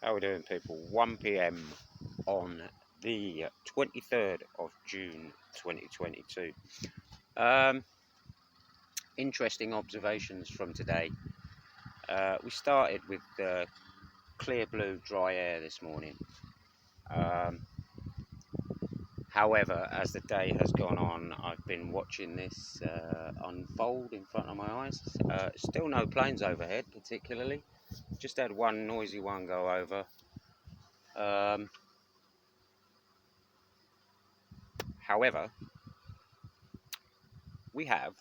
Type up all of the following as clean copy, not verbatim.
How are we doing, people? 1 p.m. on the 23rd of June 2022. Interesting observations from today. We started with clear blue dry air this morning. However, as the day has gone on, I've been watching this unfold in front of my eyes. Still no planes overhead particularly. Just had one noisy one go over. However, we have,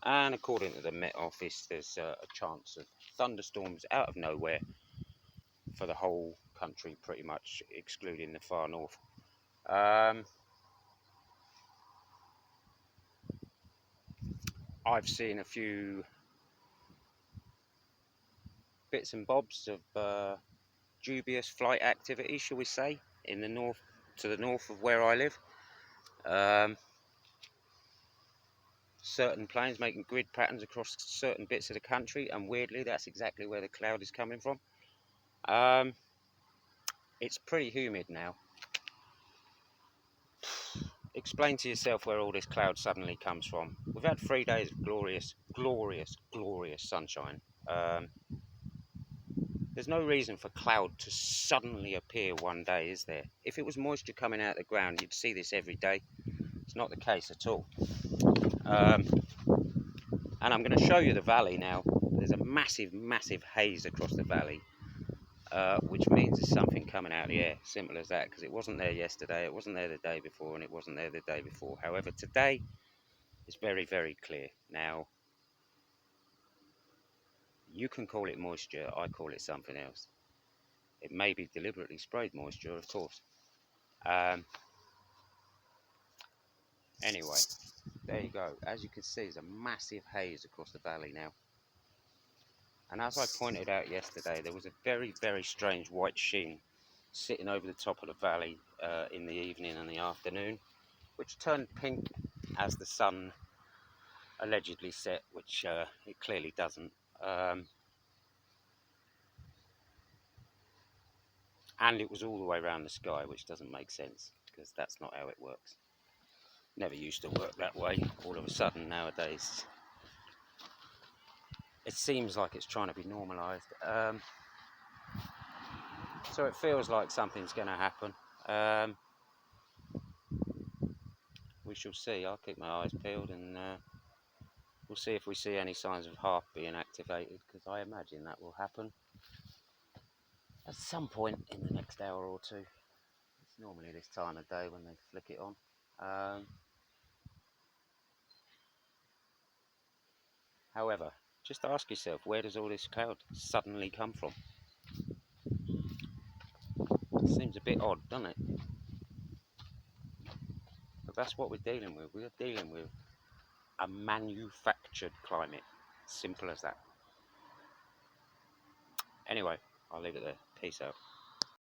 and according to the Met Office, there's a chance of thunderstorms out of nowhere for the whole country, pretty much excluding the far north. I've seen a few bits and bobs of dubious flight activity, shall we say, in the north, to the north of where I live. Certain planes making grid patterns across certain bits of the country, and weirdly that's exactly where the cloud is coming from. It's pretty humid now. Explain to yourself where all this cloud suddenly comes from. We've had 3 days of glorious sunshine. There's no reason for cloud to suddenly appear one day, is there? If it was moisture coming out of the ground, you'd see this every day. It's not the case at all. And I'm going to show you the valley now. There's a massive haze across the valley, which means there's something coming out of the air. Simple as that, because it wasn't there yesterday, it wasn't there the day before, and it wasn't there the day before. However, today is very clear. Now, you can call it moisture, I call it something else. It may be deliberately sprayed moisture, of course. Anyway, there you go. As you can see, there's a massive haze across the valley now. And as I pointed out yesterday, there was a very strange white sheen sitting over the top of the valley in the evening and the afternoon, which turned pink as the sun allegedly set, which it clearly doesn't. And it was all the way around the sky, which doesn't make sense, because that's not how it works. Never used to work that way. All of a sudden nowadays it seems like it's trying to be normalised. So it feels like something's going to happen. We shall see. I'll keep my eyes peeled, and we'll see if we see any signs of HARP being activated, because I imagine that will happen at some point in the next hour or two. It's normally this time of day when they flick it on. However, just ask yourself, where does all this cloud suddenly come from? It seems a bit odd, doesn't it? But that's what we're dealing with. We're dealing with a manufactured climate. Simple as that. Anyway, I'll leave it there. Peace out.